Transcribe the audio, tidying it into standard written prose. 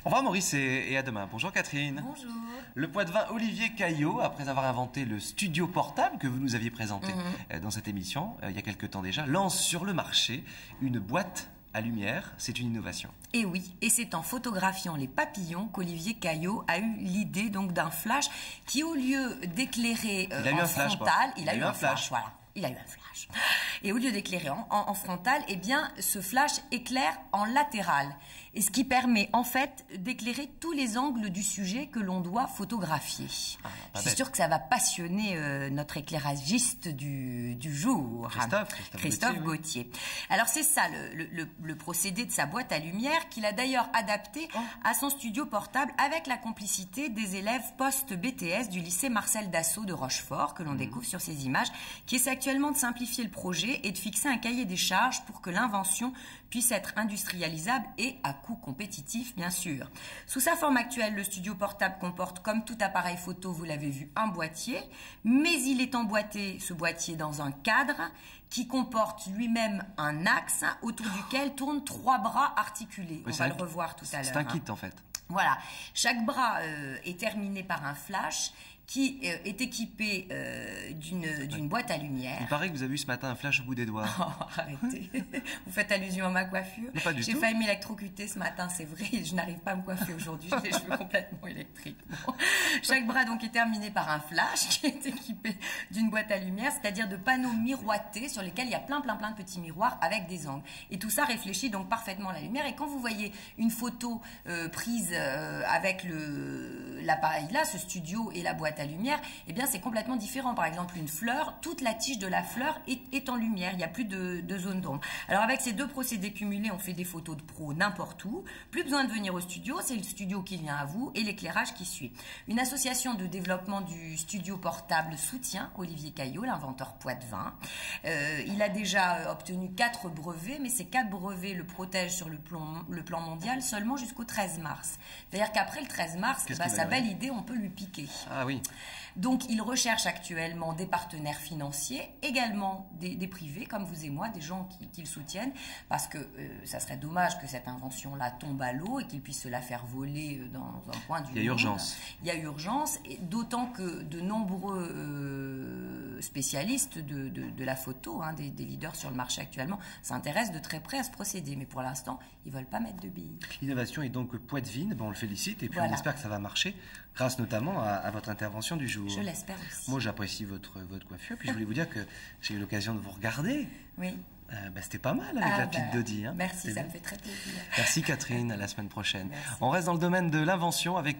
Au revoir Maurice et à demain. Bonjour Catherine. Bonjour. Le Poitevin Olivier Caillot, après avoir inventé le studio portable que vous nous aviez présenté dans cette émission il y a quelque temps déjà, lance sur le marché une boîte à lumière. C'est une innovation. Et oui, et c'est en photographiant les papillons qu'Olivier Caillot a eu l'idée donc d'un flash qui, au lieu d'éclairer en frontal, il a eu un flash. Voilà. Il a eu un flash. Et au lieu d'éclairer en frontal, eh bien, ce flash éclaire en latéral. Et ce qui permet, en fait, d'éclairer tous les angles du sujet que l'on doit photographier. Je suis sûre que ça va passionner notre éclairagiste du jour. Christophe Gauthier. Oui. Alors, c'est ça, le procédé de sa boîte à lumière, qu'il a d'ailleurs adapté à son studio portable avec la complicité des élèves post-BTS du lycée Marcel Dassault de Rochefort, que l'on découvre sur ces images, qui essaie actuellement de simplifier le projet et de fixer un cahier des charges pour que l'invention puisse être industrialisable et à coût compétitif, bien sûr. Sous sa forme actuelle, le studio portable comporte, comme tout appareil photo, vous l'avez vu, un boîtier, mais il est emboîté, ce boîtier, dans un cadre qui comporte lui-même un axe autour duquel tournent 3 bras articulés. On va le revoir tout à l'heure. C'est un kit, en fait. Voilà. Chaque bras est terminé par un flash qui est équipé d'une boîte à lumière. Il paraît que vous avez eu ce matin un flash au bout des doigts. Oh, arrêtez. Vous faites allusion à ma coiffure? Non, pas du tout. J'ai failli m'électrocuter ce matin, c'est vrai. Je n'arrive pas à me coiffer aujourd'hui. J'ai les cheveux complètement électriques. Bon. Chaque bras donc est terminé par un flash qui est équipé d'une boîte à lumière, c'est-à-dire de panneaux miroités sur lesquels il y a plein de petits miroirs avec des angles. Et tout ça réfléchit donc parfaitement la lumière. Et quand vous voyez une photo prise avec l'appareil là, ce studio et la boîte à lumière, eh bien c'est complètement différent. Par exemple, une fleur, toute la tige de la fleur est en lumière, il n'y a plus de zone d'ombre. Alors avec ces deux procédés cumulés, on fait des photos de pro n'importe où, plus besoin de venir au studio, c'est le studio qui vient à vous et l'éclairage qui suit. Une association de développement du studio portable soutient Olivier Caillot, l'inventeur Poitevin. Il a déjà obtenu 4 brevets, mais ces 4 brevets le protègent sur le plan mondial seulement jusqu'au 13 mars. C'est-à-dire qu'après le 13 mars, sa belle idée, on peut lui piquer. Ah oui. Donc, il recherche actuellement des partenaires financiers, également des privés, comme vous et moi, des gens qui le soutiennent, parce que ça serait dommage que cette invention-là tombe à l'eau et qu'il puisse se la faire voler dans un coin du monde. Il y a urgence. Il y a urgence, d'autant que de nombreux spécialistes de la photo, des leaders sur le marché actuellement, s'intéressent de très près à ce procédé. Mais pour l'instant, ils ne veulent pas mettre de billes. L'innovation est donc Poitevin, on le félicite, et puis on espère que ça va marcher, grâce notamment à votre intervention du jour. Je l'espère aussi. Moi, j'apprécie votre coiffure. Puis je voulais vous dire que j'ai eu l'occasion de vous regarder. Oui. C'était pas mal avec la petite Dodi. Merci, ça me fait très plaisir. Merci Catherine, à la semaine prochaine. Merci. On reste dans le domaine de l'invention avec